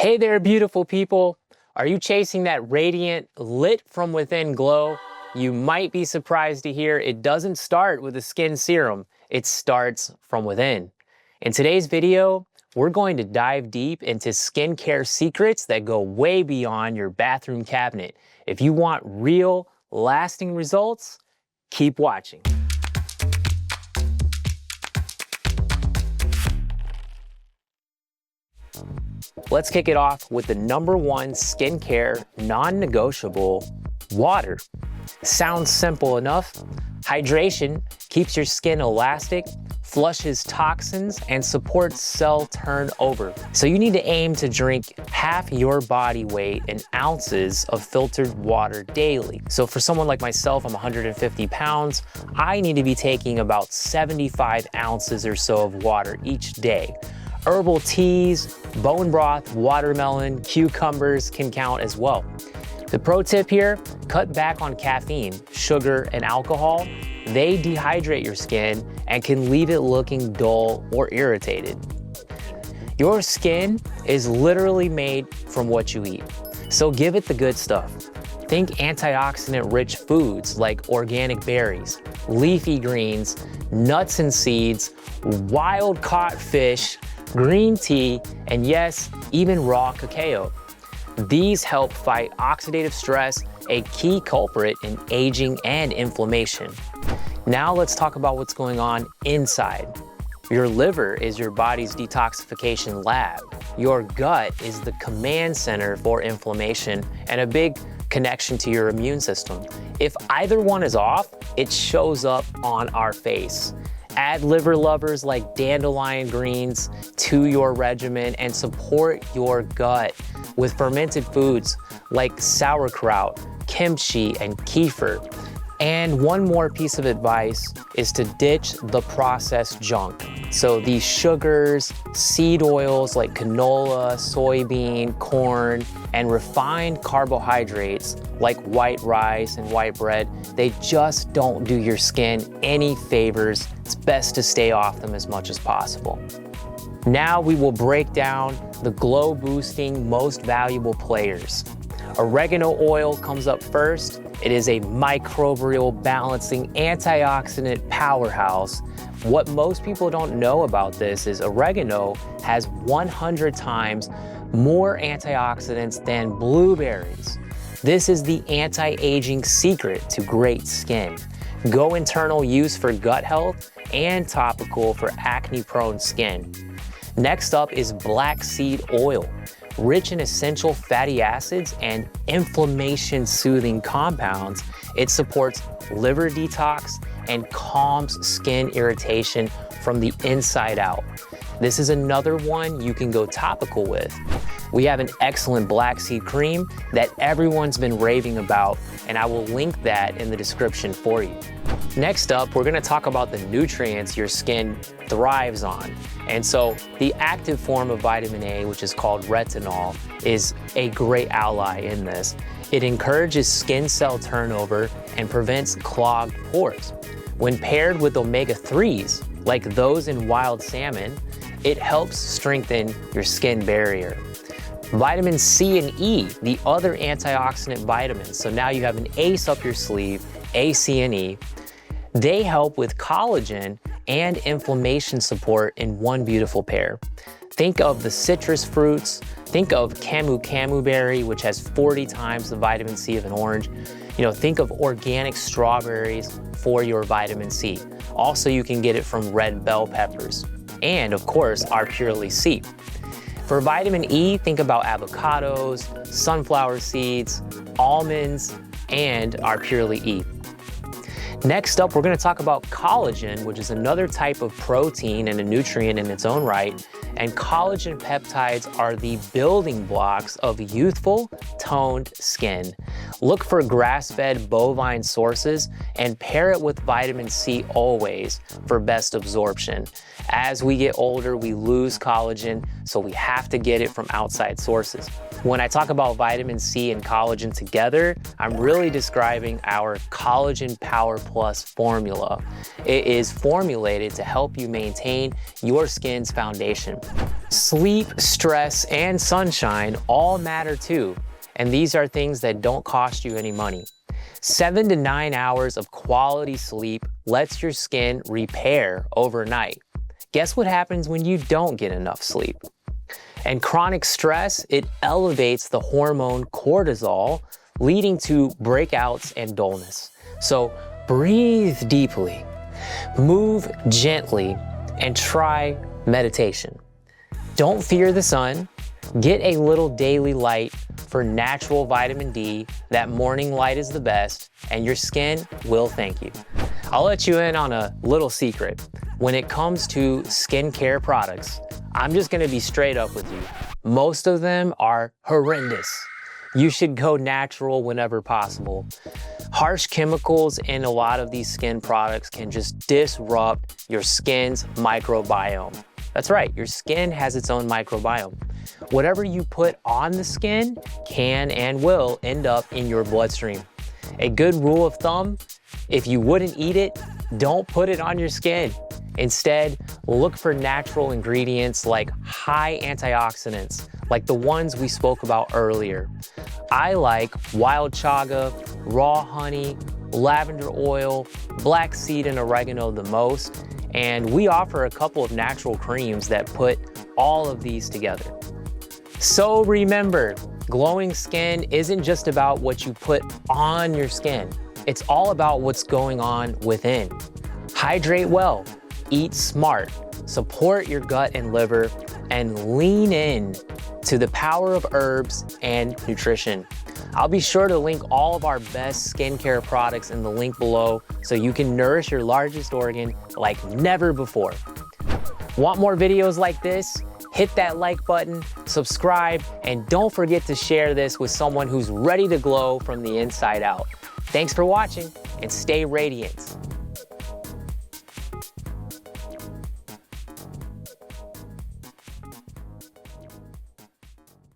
Hey there, beautiful people. Are you chasing that radiant, lit from within glow? You might be surprised to hear it doesn't start with a skin serum. It starts from within. In today's video, we're going to dive deep into skincare secrets that go way beyond your bathroom cabinet. If you want real, lasting results, keep watching. Let's kick it off with the #1 skincare non-negotiable: water. Sounds simple enough. Hydration keeps your skin elastic, flushes toxins, and supports cell turnover. So you need to aim to drink half your body weight in ounces of filtered water daily. So for someone like myself, I'm 150 pounds, I need to be taking about 75 ounces or so of water each day. Herbal teas, bone broth, watermelon, cucumbers can count as well. The pro tip here: cut back on caffeine, sugar, and alcohol. They dehydrate your skin and can leave it looking dull or irritated. Your skin is literally made from what you eat, so give it the good stuff. Think antioxidant-rich foods like organic berries, leafy greens, nuts and seeds, wild-caught fish, green tea, and yes, even raw cacao. These help fight oxidative stress, a key culprit in aging and inflammation. Now let's talk about what's going on inside. Your liver is your body's detoxification lab. Your gut is the command center for inflammation and a big connection to your immune system. If either one is off, it shows up on our face. Add liver lovers like dandelion greens to your regimen and support your gut with fermented foods like sauerkraut, kimchi, and kefir. And one more piece of advice is to ditch the processed junk. So these sugars, seed oils like canola, soybean, corn, and refined carbohydrates like white rice and white bread, they just don't do your skin any favors. It's best to stay off them as much as possible. Now we will break down the glow-boosting, most valuable players. Oregano oil comes up first. It is a microbial balancing antioxidant powerhouse. What most people don't know about this is oregano has 100 times more antioxidants than blueberries. This is the anti-aging secret to great skin. Go internal use for gut health and topical for acne-prone skin. Next up is black seed oil. Rich in essential fatty acids and inflammation-soothing compounds, it supports liver detox and calms skin irritation from the inside out. This is another one you can go topical with. We have an excellent black seed cream that everyone's been raving about, and I will link that in the description for you. Next up, we're gonna talk about the nutrients your skin thrives on. And so the active form of vitamin A, which is called retinol, is a great ally in this. It encourages skin cell turnover and prevents clogged pores. When paired with omega-3s, like those in wild salmon, it helps strengthen your skin barrier. Vitamin C and E, the other antioxidant vitamins, so now you have an ace up your sleeve, A, C, and E. They help with collagen and inflammation support in one beautiful pair. Think of the citrus fruits. Think of camu berry, which has 40 times the vitamin C of an orange. Think of organic strawberries for your vitamin C. Also, you can get it from red bell peppers. And of course, our Purely C. For vitamin E, think about avocados, sunflower seeds, almonds, and our Purely E. Next up, we're going to talk about collagen, which is another type of protein and a nutrient in its own right. And collagen peptides are the building blocks of youthful, toned skin. Look for grass-fed bovine sources and pair it with vitamin C always for best absorption. As we get older, we lose collagen, so we have to get it from outside sources. When I talk about vitamin C and collagen together, I'm really describing our Collagen Power Plus formula. It is formulated to help you maintain your skin's foundation. Sleep, stress, and sunshine all matter too, and these are things that don't cost you any money. 7 to 9 hours of quality sleep lets your skin repair overnight. Guess what happens when you don't get enough sleep? And chronic stress, it elevates the hormone cortisol, leading to breakouts and dullness. So breathe deeply, move gently, and try meditation. Don't fear the sun. Get a little daily light for natural vitamin D. That morning light is the best, and your skin will thank you. I'll let you in on a little secret. When it comes to skincare products, I'm just gonna be straight up with you. Most of them are horrendous. You should go natural whenever possible. Harsh chemicals in a lot of these skin products can just disrupt your skin's microbiome. That's right, your skin has its own microbiome. Whatever you put on the skin can and will end up in your bloodstream. A good rule of thumb, if you wouldn't eat it, don't put it on your skin. Instead, look for natural ingredients like high antioxidants, like the ones we spoke about earlier. I like wild chaga, raw honey, lavender oil, black seed and oregano the most, and we offer a couple of natural creams that put all of these together. So remember, glowing skin isn't just about what you put on your skin. It's all about what's going on within. Hydrate well, eat smart, support your gut and liver, and lean in to the power of herbs and nutrition. I'll be sure to link all of our best skincare products in the link below so you can nourish your largest organ like never before. Want more videos like this? Hit that like button, subscribe, and don't forget to share this with someone who's ready to glow from the inside out. Thanks for watching, and stay radiant.